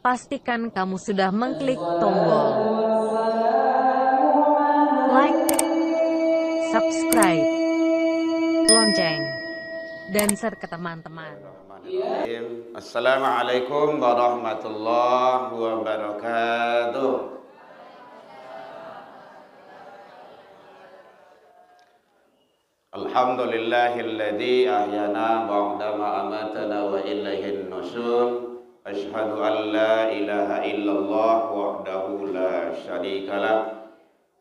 Pastikan kamu sudah mengklik tombol like, subscribe, lonceng, dan share ke teman-teman. Assalamualaikum warahmatullahi wabarakatuh. Alhamdulillahilladzi ahyana ba'da ma amatana wa ilaihin nusyur. Asyhadu an la ilaha illallah wahdahu la syarikalah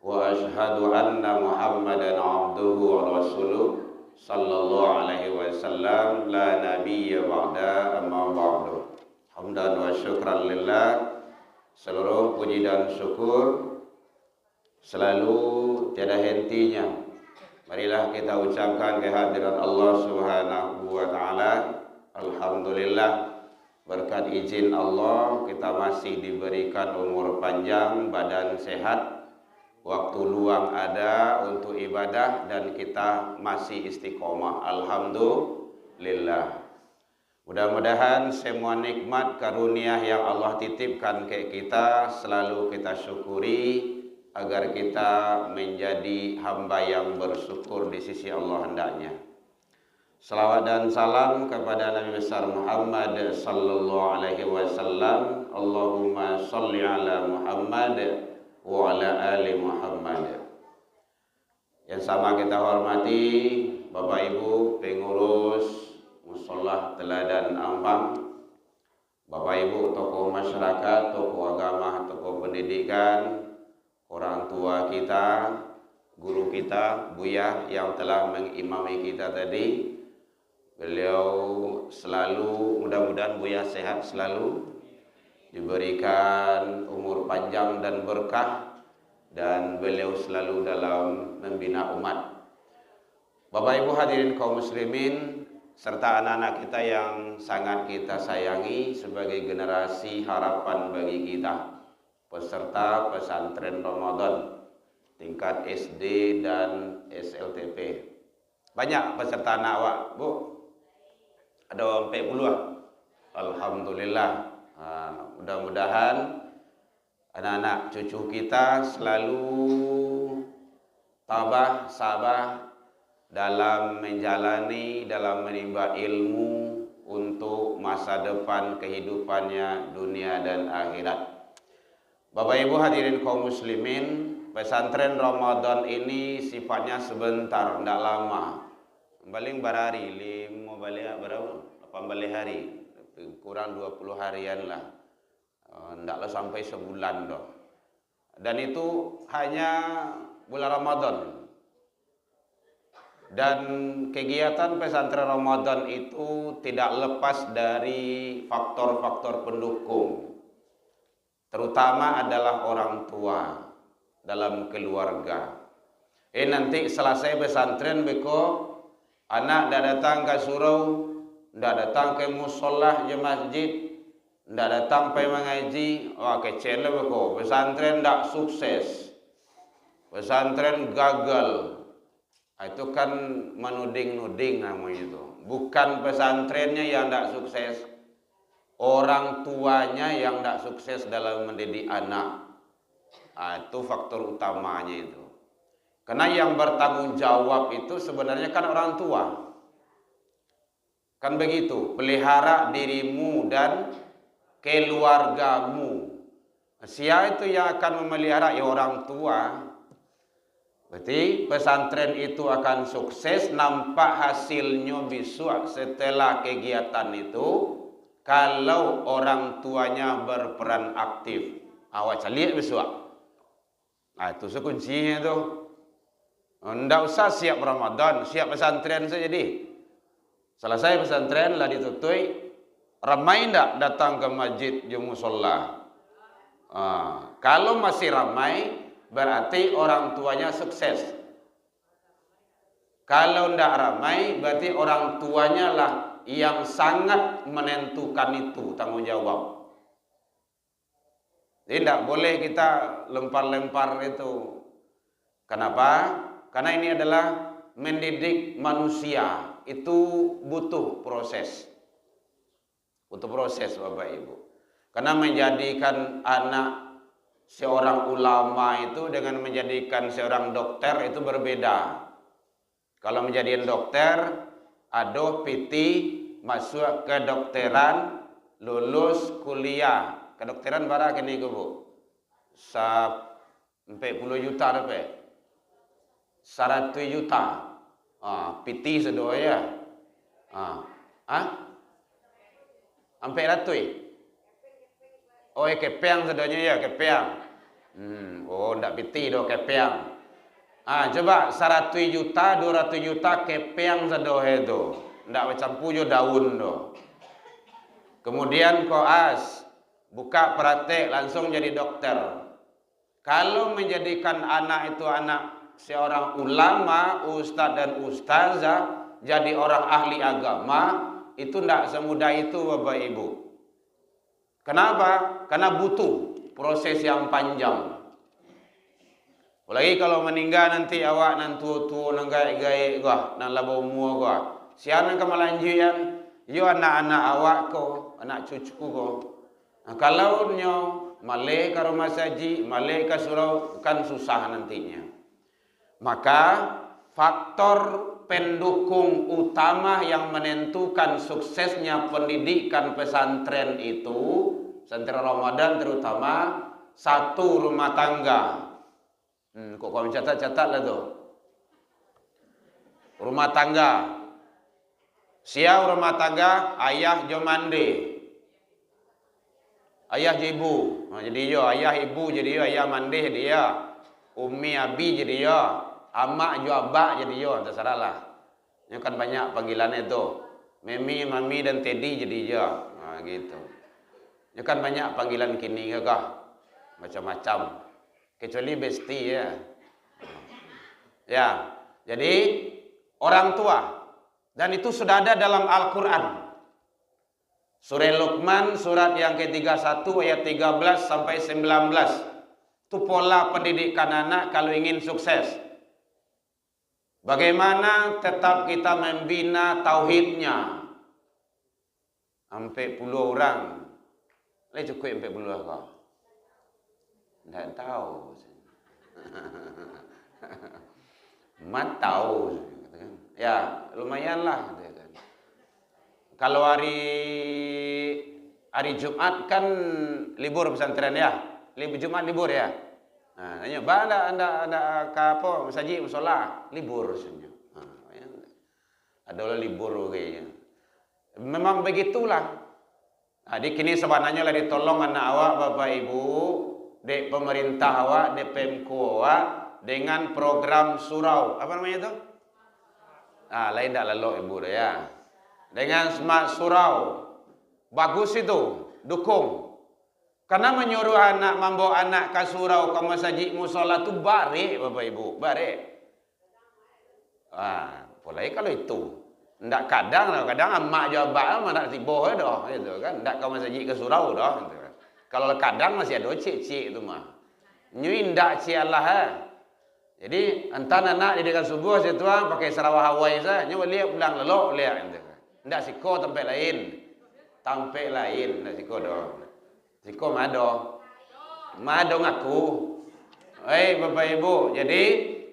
wa asyhadu anna Muhammadan abduhu wa rasuluh sallallahu alaihi wasallam la nabiyya ba'da amma ba'du. Hamdan wa syukran lillah. Seluruh puji dan syukur selalu tiada hentinya. Marilah kita ucapkan kehadiran Allah Subhanahu wa taala. Alhamdulillah, berkat izin Allah kita masih diberikan umur panjang, badan sehat, waktu luang ada untuk ibadah, dan kita masih istiqomah. Alhamdulillah. Mudah-mudahan semua nikmat karunia yang Allah titipkan ke kita selalu kita syukuri, agar kita menjadi hamba yang bersyukur di sisi Allah hendaknya. Salawat dan salam kepada Nabi besar Muhammad sallallahu alaihi wasallam. Allahumma sholli ala Muhammad wa ala ali Muhammad. Yang sama kita hormati Bapak Ibu pengurus Musholah Teladan Ampang, Bapak Ibu tokoh masyarakat, tokoh agama, tokoh pendidikan, orang tua kita, guru kita, Buya yang telah mengimami kita tadi. Beliau selalu, mudah-mudahan Buya sehat selalu, diberikan umur panjang dan berkah, dan beliau selalu dalam membina umat. Bapak Ibu hadirin kaum muslimin, serta anak-anak kita yang sangat kita sayangi sebagai generasi harapan bagi kita, peserta pesantren Ramadan tingkat SD dan SLTP. Banyak peserta anak awak, Bu? Ada 40. Alhamdulillah. Mudah-mudahan anak-anak cucu kita selalu tabah, sabar dalam menjalani, dalam menimba ilmu untuk masa depan kehidupannya dunia dan akhirat. Bapak Ibu hadirin kaum muslimin, pesantren Ramadan ini sifatnya sebentar, tidak lama. Paling berhari, 5 balik berapa? 8 balik hari, kurang 20 harian lah. Tidaklah sampai sebulan doh. Dan itu hanya bulan Ramadan. Dan kegiatan pesantren Ramadan itu tidak lepas dari faktor-faktor pendukung. Terutama adalah orang tua dalam keluarga. Nanti selesai pesantren beko, anak dah datang ke surau, dah datang ke musolah je masjid, dah datang pergi mengaji, wah kecil beko, pesantren tak sukses, pesantren gagal. Itu kan menuding-nuding namanya itu. Bukan pesantrennya yang tak sukses, orang tuanya yang tak sukses dalam mendidik anak. Itu faktor utamanya itu. Karena yang bertanggung jawab itu sebenarnya kan orang tua. Kan begitu, pelihara dirimu dan keluargamu. Siapa itu yang akan memelihara? Ya orang tua. Berarti pesantren itu akan sukses, nampak hasilnya besok setelah kegiatan itu, kalau orang tuanya berperan aktif. Awak lihat besok. Itu sekuncinya itu. Tidak usah siap Ramadan, siap pesantren saja jadi. Selesai pesantren lah ditutui, ramai tidak datang ke masjid di musola. Kalau masih ramai, berarti orang tuanya sukses. Kalau tidak ramai, berarti orang tuanya lah yang sangat menentukan itu tanggung jawab. Jadi tidak boleh kita lempar-lempar itu. Kenapa? Karena ini adalah mendidik manusia. Itu butuh proses. Butuh proses Bapak Ibu. Karena menjadikan anak seorang ulama itu dengan menjadikan seorang dokter itu berbeda. Kalau menjadikan dokter, ada PT masuk ke dokteran, lulus kuliah. Kedokteran berapa kini Bu? 40 juta dapat. 100 juta. PT sedoa ya. Sampai ratui. Oh, kepiang sedoanya ya, kepiang. Ndak PT do kepiang. Coba 100 juta, 200 juta kepiang sedoa itu. Ndak macam pujo daun do. Kemudian koas, buka praktek langsung jadi dokter. Kalau menjadikan anak itu anak seorang ulama, ustadz dan ustazah, jadi orang ahli agama, itu tidak semudah itu Bapak Ibu. Kenapa? Karena butuh proses yang panjang. Apalagi kalau meninggal nanti awak nan tua-tua nan gai-gai gua, nan labo mua gua. Siaran kemalanjian, yo anak-anak awak ko, anak cucuku ko. Kalau nyo malai ke rumah saji, malai ke surau kan susah nantinya. Maka faktor pendukung utama yang menentukan suksesnya pendidikan pesantren itu, pesantren Ramadan terutama, satu rumah tangga. Kok kau catat-catat lah tu. Rumah tangga. Siapa rumah tangga? Ayah jo mandi. Ayah ibu. Jadi yo ayah ibu jadi yo ayah mandi jadi yo. Umi abi jadi yo. Amak jo abak jadi yo. Terserah lah. Ini kan banyak panggilannya itu. Memi, mami dan teddy jadi yo. Gitu. Ini kan banyak panggilan kini ke kah? Macam-macam. Kecuali besti ya. Ya. Jadi orang tua. Dan itu sudah ada dalam Al-Quran. Surah Luqman surat yang ke-31 ayat 13 sampai 19. Itu pola pendidikan anak kalau ingin sukses. Bagaimana tetap kita membina tauhidnya. Sampai 10 orang. Ini cukup sampai 10 orang. Tidak tahu. Mat tahu. Ya, lumayanlah. Kalau hari Jumat kan libur pesantren ya. Jumat libur ya. Nanya, anda apa masjid musola libur sebenarnya. Adalah libur kayaknya. Memang begitulah. Di kini sebenarnya lah ditolong anak awak Bapak Ibu, di pemerintah awak, di Pemko awak dengan program surau. Apa namanya itu? Lain tak lalu Ibu ya. Dengan smart surau. Bagus itu, dukung. Karena menyuruh anak, membawa anak ke surau, ke masjid musola itu baik Bapak Ibu, baik. Mulai kalau itu. Ndak kadang emak jawab mana tiboh dah gitu kan. Ndak ke masjid ke surau dah gitu kan. Kalau kadang masih ada cik-cik itu mah. Nyui ndak cik Allah Jadi entar anak didikan subuh situ pakai sarawak Hawaii saja, nyu lihat pulang lelok lihat gitu. Ndak siko tempat lain. Tempat lain ndak siko dah. Siko mado ngaku. Bapak Ibu, jadi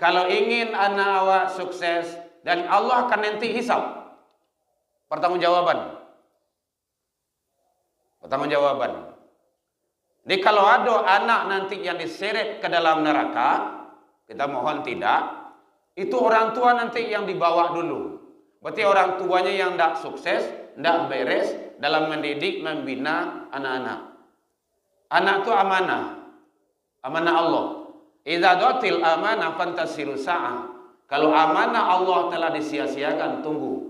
kalau ingin anak awak sukses dan Allah akan nanti hisab. Pertanggungjawaban. Jadi kalau ada anak nanti yang diseret ke dalam neraka, kita mohon tidak, itu orang tua nanti yang dibawa dulu. Berarti orang tuanya yang tidak sukses, tidak beres dalam mendidik, membina anak-anak. Anak itu amanah. Amanah Allah. Idza dotil amanah fantasiru sa'ah. Kalau amanah Allah telah disia-siakan, tunggu.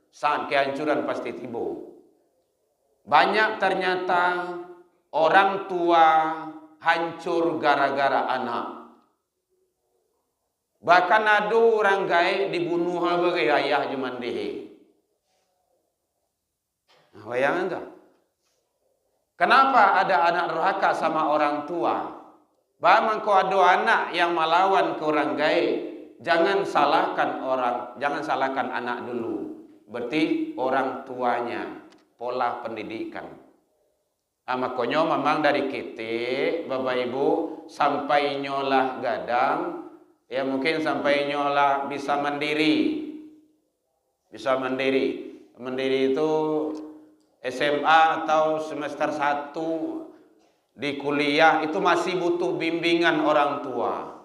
Saat kehancuran pasti tiba. Banyak ternyata orang tua hancur gara-gara anak. Bahkan ada orang gaib dibunuh sebagai ayah cuman dehe. Bayangkan tak? Kenapa ada anak durhaka sama orang tua? Bahkan kau ada anak yang melawan ke orang gaib, jangan salahkan anak dulu. Berarti orang tuanya, pola pendidikan. Makanya memang dari kita, Bapak Ibu, sampai nyolah gadang, ya mungkin sampai nyolah bisa mandiri. Bisa mandiri. Mandiri itu SMA atau semester 1 di kuliah itu masih butuh bimbingan orang tua.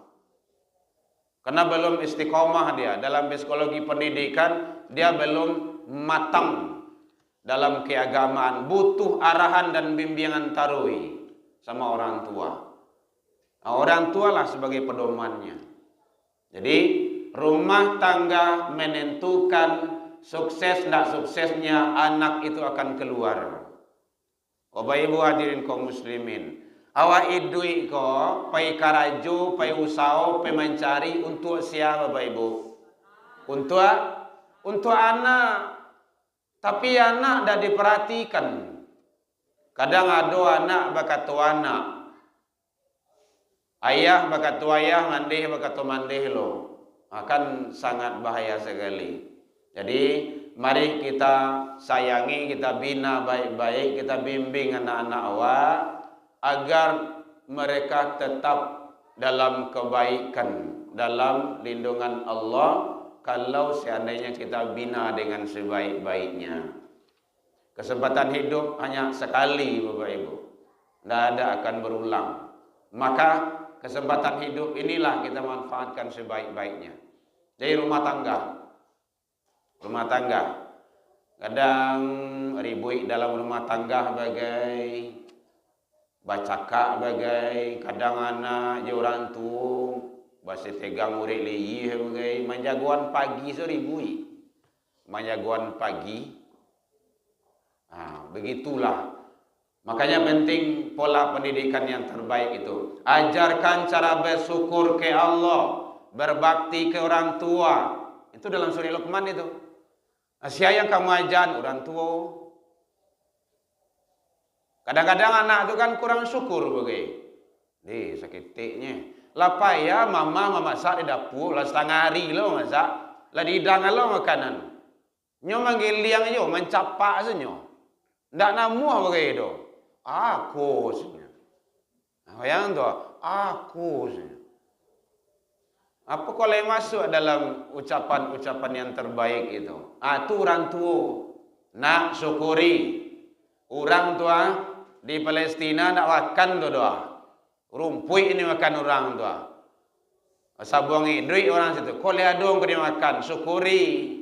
Karena belum istiqomah dia. Dalam psikologi pendidikan, dia belum matang dalam keagamaan, butuh arahan dan bimbingan tarui sama orang tua. Nah, orang tua lah sebagai pedomannya. Jadi rumah tangga menentukan sukses tidak suksesnya anak itu akan keluar. Bapak Ibu hadirin kaum muslimin, awak idui ko pai karaju, pai usau, pai mencari untuk siapa Bapak Ibu? Untuk anak. Tapi anak dah diperhatikan. Kadang ada anak bakatu anak. Ayah bakatu ayah, mandeh bakatu mandeh lo. Akan sangat bahaya sekali. Jadi mari kita sayangi, kita bina baik-baik, kita bimbing anak-anak awak agar mereka tetap dalam kebaikan, dalam lindungan Allah. Kalau seandainya kita bina dengan sebaik-baiknya. Kesempatan hidup hanya sekali Bapak Ibu. Tidak ada akan berulang. Maka kesempatan hidup inilah kita manfaatkan sebaik-baiknya. Jadi rumah tangga. Rumah tangga. Kadang ribut dalam rumah tangga bagai bacaka bagai kadang anak je orang tua. Basi tegang urek leyi bagai manjagoan pagi seribui. Manjagoan pagi. Begitulah. Makanya penting pola pendidikan yang terbaik itu. Ajarkan cara bersyukur ke Allah, berbakti ke orang tua. Itu dalam surah Luqman itu. Asia yang kamu ajar orang tua. Kadang-kadang anak itu kan kurang syukur bagai. Sakitnya. Lapa ya mama masak di dapur lah setengah hari lo masak lah di hidang lo makanan nyo manggil liang yo mencapak senyo ndak namuah bagai do aku senyo yang tu aku senyo apa kalau masuk dalam ucapan-ucapan yang terbaik itu tu orang tua nak syukuri orang tua di Palestina nak makan tu doa rumpui ini makan orang tua. Sabungi duit orang situ. Kau lihat dong kau dia makan, syukuri.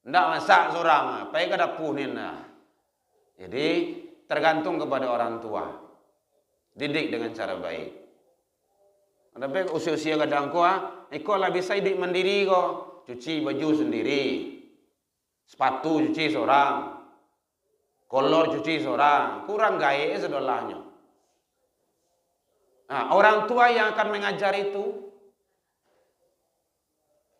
Ndak masak seorang, pai ke dapur ni nah. Jadi tergantung kepada orang tua. Didik dengan cara baik. Tapi usia-usia kadang kau, kau lah bisa hidup mandiri kau. Cuci baju sendiri. Sepatu cuci seorang. Kolor cuci seorang. Kurang gaya sedolahnya. Orang tua yang akan mengajar itu.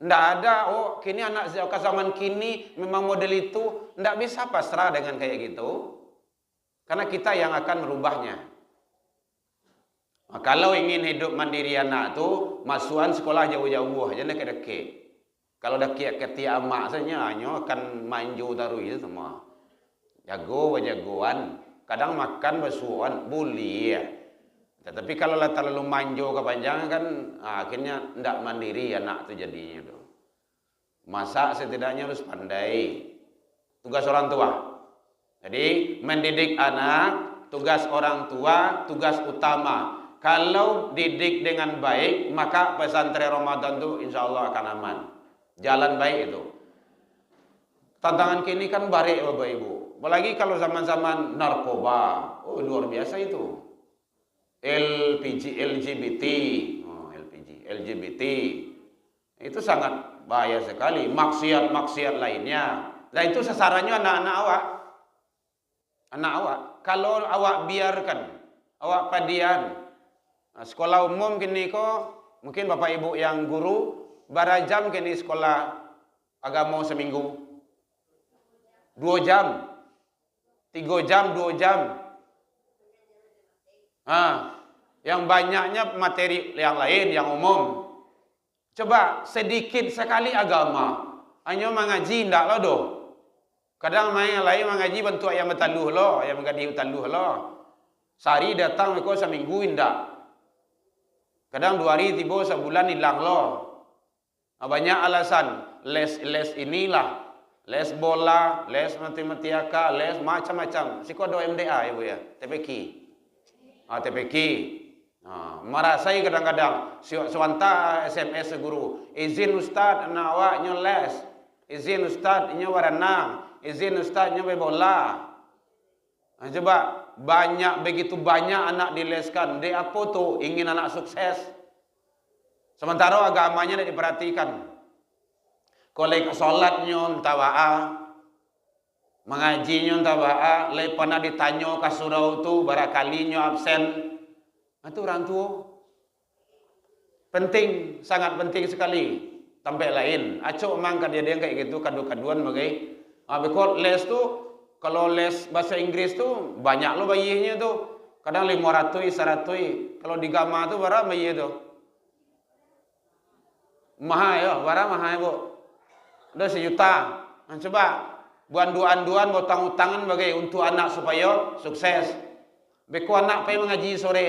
Tidak ada, kini anak zaman kini memang model itu. Tidak bisa pasrah dengan kayak gitu. Karena kita yang akan merubahnya. Kalau ingin hidup mandiri anak tu, masukan sekolah jauh-jauh aja deket-deket. Kalau deket ketiak amak saja, akan manju taruh itu semua. Jagoan. Kadang makan basuan, boleh ya. Tetapi kalau terlalu manjo kepanjangan kan akhirnya tidak mandiri anak itu jadinya tuh. Masak setidaknya harus pandai. Tugas orang tua. Jadi mendidik anak, tugas orang tua, tugas utama. Kalau didik dengan baik, maka pesantren Ramadan itu insya Allah akan aman. Jalan baik itu. Tantangan kini kan barik Bapak Ibu. Apalagi kalau zaman-zaman narkoba. Luar biasa itu. LGBT, LGBT itu sangat bahaya sekali. Maksiat lainnya. Nah itu sasarannya anak-anak awak. Kalau awak biarkan, awak padian. Sekolah umum kini kok, mungkin bapak ibu yang guru, berapa jam kini sekolah agama seminggu? 2 jam, 3 jam, 2 jam. Yang banyaknya materi yang lain, yang umum. Coba sedikit sekali agama. Hanya mengaji ndak lo do. Kadang main yang lain mengaji bentuk yang bertaluh lo, yang mengaji bertaluh lo. Sehari datang mereka seminggu indah. Kadang 2 hari tiba sebulan hilang loh. Banyak alasan. Les inilah. Les bola, les matematika, les macam-macam. Siko do MDA ya Bu ya. TPQ. TPQ. Marasai kadang-kadang. Suanta SMS guru. Izin Ustaz anak awak les. Izin Ustaz nyo waranang. Izin Ustaz nyo bola. Coba begitu banyak anak dileskan. Dia apa tuh? Ingin anak sukses. Sementara agamanya tidak diperhatikan. Kolek solatnya entah wa'a, mengajinya entah wa'a, pernah ditanya ke surau tu barakalinya absen. Itu orang tua. Penting, sangat penting sekali. Sampai lain. Acok memang kadang kayak gitu, kadu-kaduan bagai. Because les tu, kalau les bahasa Inggris tu banyak lo bayinya tu. Kadang 500, 100. Kalau di Gama tu berapa bayi tu? Mahal ya, berapa mahal Bu? Udah 1 juta. Coba buan duan utang-utangan bagai untuk anak supaya sukses. Beko anak pergi mengaji sore.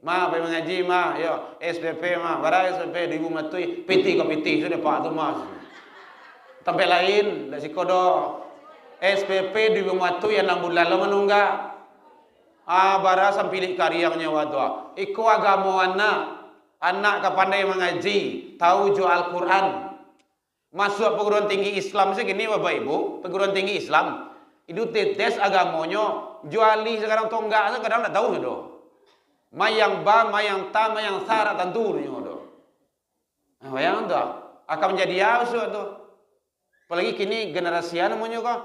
Pergi mengaji ya SPP berapa SPP 2.000 matui, PT ke PT sudah Pak tu mas. Tempat lain dah sikodo. SPP 2.000 matui yang 6 bulan lo menunggak. Bara sampai karyangnya wadwa. Iko agama anak kepandai mengaji, tahu jual Al-Quran. Masuk perguruan tinggi Islam segini Bapak Ibu, perguruan tinggi Islam. Itu tes agamanya, juali sekarang tonggak kadang tak tahu sudah. Mayang ba, mayang ta, mayang sara tentu sudah. Bayang tu, akan menjadi apa tu? Apalagi kini generasi namanya kok.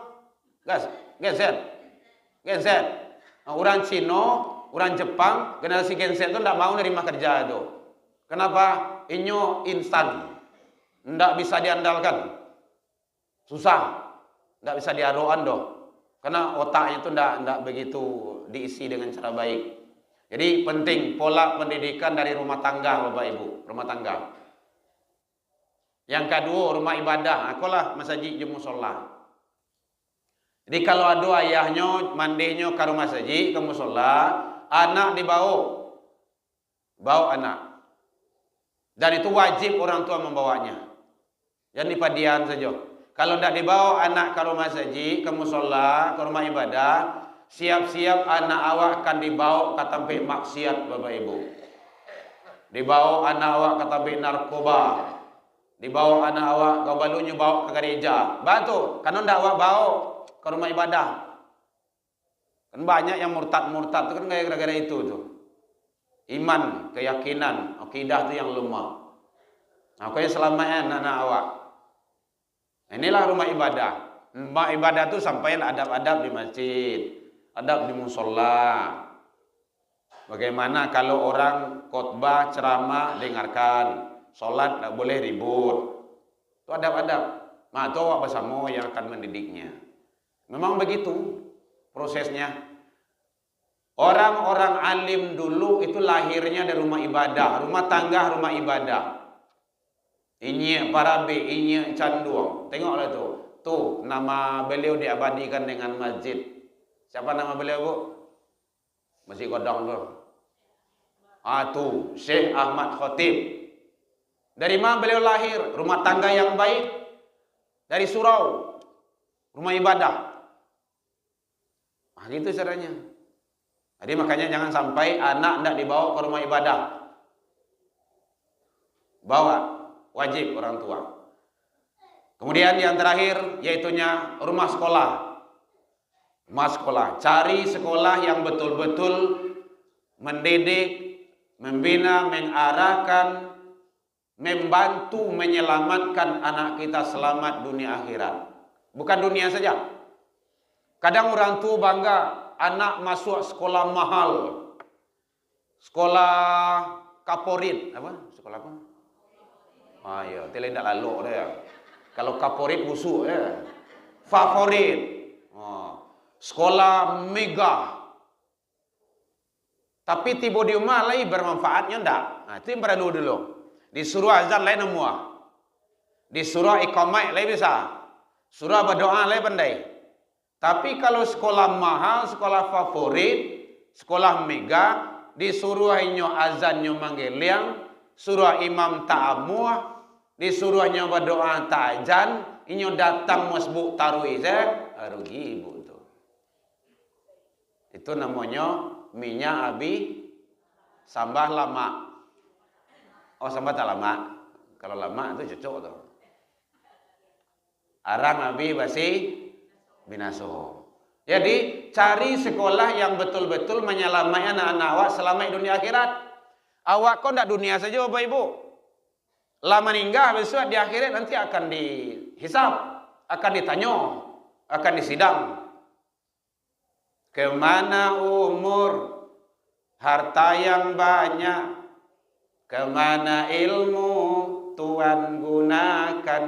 Genset. Orang Cina, orang Jepang, generasi genset tu tidak mau nerima kerja itu. Kenapa? Inyo instan. Tidak bisa diandalkan. Susah. Tidak bisa diaroan doh. Karena otaknya itu tidak begitu diisi dengan cara baik. Jadi penting pola pendidikan dari rumah tangga Bapak Ibu. Rumah tangga. Yang kedua rumah ibadah. Akulah masjid musola. Jadi kalau ada ayahnya mandinya ke rumah masjid, ke musola, anak dibawa. Bawa anak. Dan itu wajib orang tua membawanya. Jangan dipadian saja. Kalau tidak dibawa anak ke rumah masjid, ke musola, ke rumah ibadah, siap-siap anak awak akan dibawa ke tempat maksiat Bapak Ibu. Dibawa anak awak ke tempat narkoba. Dibawa anak awak ke balunya bawa ke gereja. Batu, karena tidak awak bawa ke rumah ibadah. Kan banyak yang murtad-murtad itu kan gara-gara itu tuh. Iman, keyakinan, akidah itu yang lemah. Aku yang selamatkan anak awak. Inilah rumah ibadah. Rumah ibadah itu sampai adab-adab di masjid, adab di musola. Bagaimana kalau orang khotbah, ceramah, dengarkan. Solat tidak boleh ribut. Itu adab-adab. Itu awak bersama yang akan mendidiknya. Memang begitu prosesnya. Orang-orang alim dulu itu lahirnya dari rumah ibadah, rumah tangga, rumah ibadah. Ini Parabe, ini Canduang. Tengoklah tu. Tuh nama beliau diabadikan dengan masjid. Siapa nama beliau Bu? Masjid Kodong tu. Tuh Syekh Ahmad Khatib. Dari mana beliau lahir? Rumah tangga yang baik. Dari surau. Rumah ibadah. Gitu caranya. Jadi makanya jangan sampai anak tidak dibawa ke rumah ibadah. Bawa, wajib orang tua. Kemudian yang terakhir yaitunya rumah sekolah. Rumah sekolah. Cari sekolah yang betul-betul mendidik, membina, mengarahkan, membantu menyelamatkan anak kita selamat dunia akhirat. Bukan dunia saja. Kadang orang tua bangga anak masuk sekolah mahal. Sekolah kaporit. Apa? Sekolah apa? Ya, tidak lalu ya. Kalau kaporit busuk ya. Favorit. Sekolah mega. Tapi tiba di rumah lagi bermanfaatnya enggak. Itu yang perlu dulu. Disuruh azan lain semua. Disuruh iqamah lain bisa. Suruh berdoa lain pandai. Tapi kalau sekolah mahal, sekolah favorit, sekolah mega, disuruh inyo azan nyo manggeliang, suruh imam ta'amuah, disuruhnya berdoa ta'ajan, inyo datang masbuk taruhi rugi ibu tuh. Itu namanya minyak abi sambah lama. Oh, sambah tak lama. Kalau lama itu cocok tuh. Arang abi basi binaso. Jadi cari sekolah yang betul-betul menyelamatkan anak-anak awak selama dunia akhirat. Awak kok ndak dunia saja Bapak Ibu. Lama meninggal besok di akhirat nanti akan dihisab, akan ditanya, akan disidang. Kemana umur, harta yang banyak, kemana ilmu Tuhan gunakan,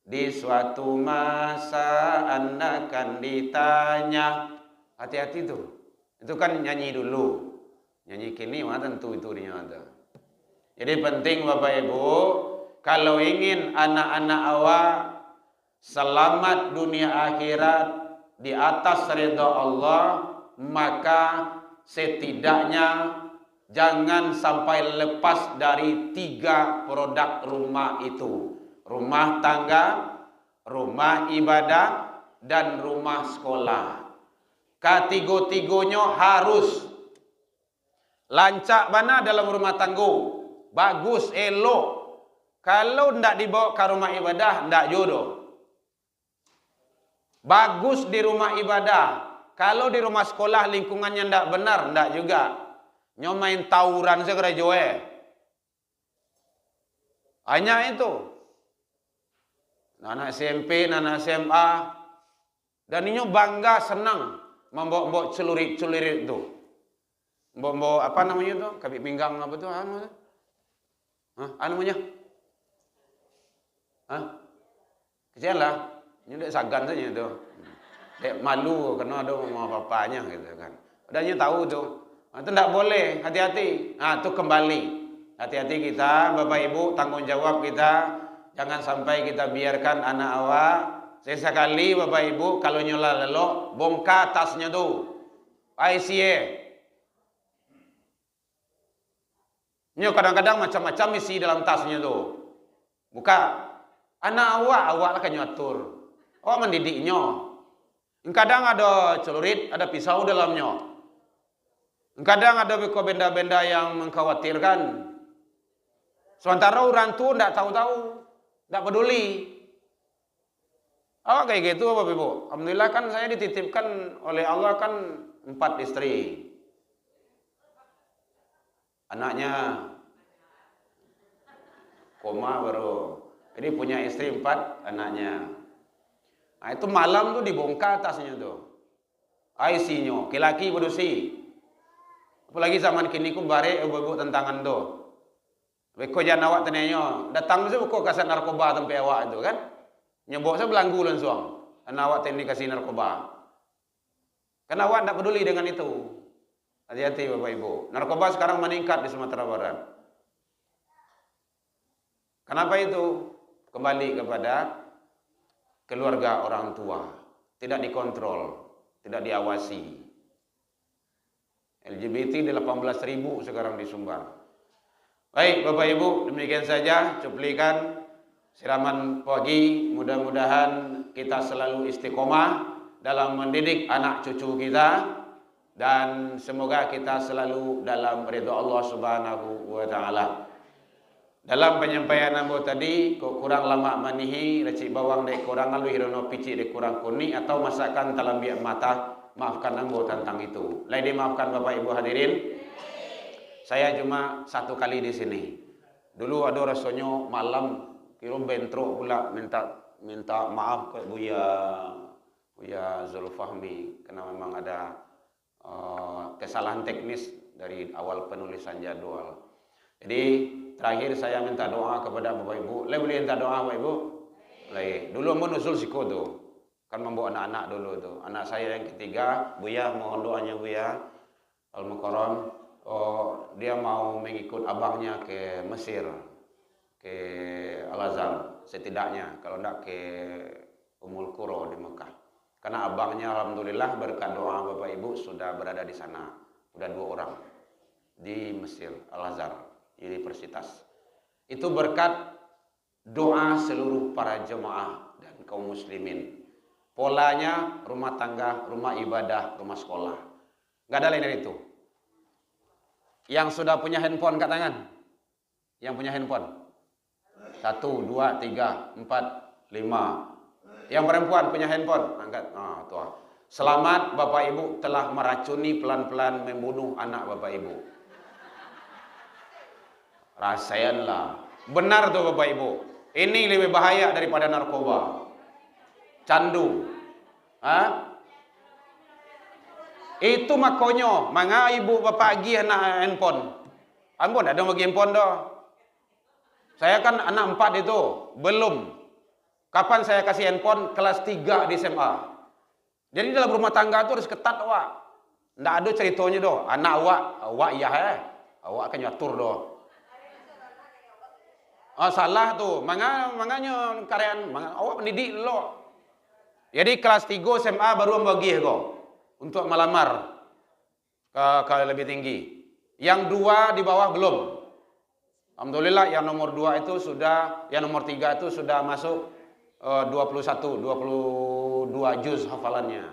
di suatu masa Anda akan ditanya. Hati-hati tuh. Itu kan nyanyi dulu. Nyanyi kini mah tentu itu ternyata. Jadi penting Bapak Ibu, kalau ingin anak-anak awak selamat dunia akhirat di atas ridha Allah, maka setidaknya jangan sampai lepas dari 3 produk rumah itu. Rumah tangga, rumah ibadah, dan rumah sekolah. Ketiga-tiganya harus lancak mana dalam rumah tangga. Bagus, elok. Kalau ndak dibawa ke rumah ibadah, ndak jodoh. Bagus di rumah ibadah. Kalau di rumah sekolah lingkungannya ndak benar, ndak juga. Nyomain tawuran segera joe. Hanya itu. Anak SMP, anak SMA. Dan ini bangga, senang membawa celurit-celurit itu. Membawa apa namanya itu? Kabit pinggang apa itu? Apa namanya? Kesian lah. Ini udah sagan saja itu. Dek malu karena ada mama papanya gitu kan. Udahnya tahu tuh. Itu tidak boleh, hati-hati. Nah, itu kembali. Hati-hati kita, Bapak Ibu, tanggung jawab kita. Jangan sampai kita biarkan anak awak. Sesekali Bapak Ibu, kalau nyola lelok, bongkar tasnya tuh. ICA. Ini kadang-kadang macam-macam isi dalam tasnya tuh. Buka. Anak awak akan nyatur. Awak mendidiknya. Kadang ada celurit, ada pisau dalamnya. Kadang ada benda-benda yang mengkhawatirkan. Sementara orang tua tidak tahu-tahu, tidak peduli. Awak kayak gitu Bapak Ibu. Alhamdulillah kan saya dititipkan oleh Allah kan 4 istri. Anaknya koma baru. Jadi punya istri 4 anaknya. Nah itu malam tuh dibongkar tasnya tuh. IC-nya, laki-laki berusi. Apalagi zaman kini ku bare ibu-ibu tentangan tuh. Beko jangan awak tanya, datang tu kok kasih narkoba tempat awak itu kan? Nyebok saya belanggu langsung. Anak awak teknik kasih narkoba. Karena awak tidak peduli dengan itu. Hati-hati Bapak Ibu. Narkoba sekarang meningkat di Sumatera Barat. Kenapa itu? Kembali kepada keluarga orang tua. Tidak dikontrol, tidak diawasi. LGBT di 18.000 sekarang di Sumbar. Baik Bapak Ibu, demikian saja cuplikan siraman pagi. Mudah-mudahan kita selalu istiqomah dalam mendidik anak cucu kita. Dan semoga kita selalu dalam ridha Allah Subhanahu wa taala. Dalam penyampaian ambo tadi, kok kurang lama manihi, recik bawang dek kurang lalu hirono pici dek kurang kuni atau masakan dalam biak mata, maafkan ambo tentang itu. Lai dimaafkan Bapak Ibu hadirin. Saya cuma 1 kali di sini. Dulu ada rasanya malam kira bentro pula minta maaf ke Buya Zulfahmi karena memang ada kesalahan teknis dari awal penulisan jadwal. Jadi terakhir saya minta doa kepada Bapak Ibu. Boleh minta doa Bapak Ibu? Dulu mau nusul siko tuh. Kan membawa anak-anak dulu tuh. Anak saya yang ketiga, Buya mohon doanya Buya Al-Mukarram. Dia mau mengikut abangnya ke Mesir, ke Al-Azhar setidaknya, kalau tidak ke Ummul Qura di Mekah. Karena abangnya alhamdulillah berkat doa Bapak Ibu sudah berada di sana. Udah 2 orang di Mesir, Al-Azhar Universitas. Itu berkat doa seluruh para jemaah dan kaum muslimin. Polanya rumah tangga, rumah ibadah, rumah sekolah. Nggak ada lain dari itu. Yang sudah punya handphone kat tangan. Yang punya handphone. 1, 2, 3, 4, 5. Yang perempuan punya handphone, angkat. Tuh. Selamat Bapak Ibu telah meracuni pelan-pelan membunuh anak Bapak Ibu. Rasainlah. Benar tuh Bapak Ibu. Ini lebih bahaya daripada narkoba. Candu. Itu makonyo. Manga ibu bapak agi anak handphone. Ampun, ada bagi handphone dah. Saya kan anak 4 itu. Belum. Kapan saya kasih handphone? Kelas 3 di SMA. Jadi dalam rumah tangga itu harus ketat awak. Nggak ada ceritanya doh. Anak awak iya awak kan nyatur doh. Salah tuh. Manganya karyan. Awak pendidik lo. Jadi kelas 3 SMA baru membagi kok untuk melamar ke lebih tinggi. Yang 2 di bawah belum. Alhamdulillah yang nomor 2 itu sudah, yang nomor 3 itu sudah masuk 22 juz hafalannya.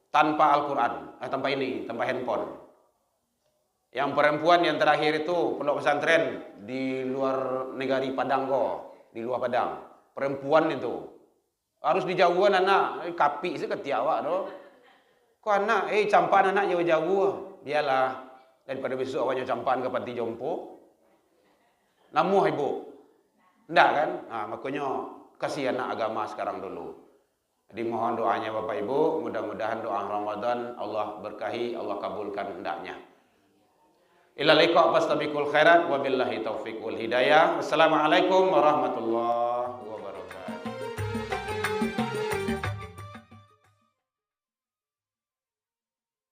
Tanpa Al-Quran, tanpa handphone. Yang perempuan yang terakhir itu pondok pesantren di luar negari Padang kok, di luar Padang. Perempuan itu. Harus dijauhan anak, kapi sih ketiak awak doh. Kok anak, campan anak jauh-jauh. Biarlah, daripada besok awaknya campan ke panti jompo. Namuh ibu. Enggak kan? Makanya kasih anak agama sekarang dulu. Jadi mohon doanya Bapak Ibu, mudah-mudahan doa Ramadan Allah berkahi, Allah kabulkan hendaknya. Ila liqa fastabiqul khairat wabillahi taufiq wal hidayah. Wassalamualaikum warahmatullahi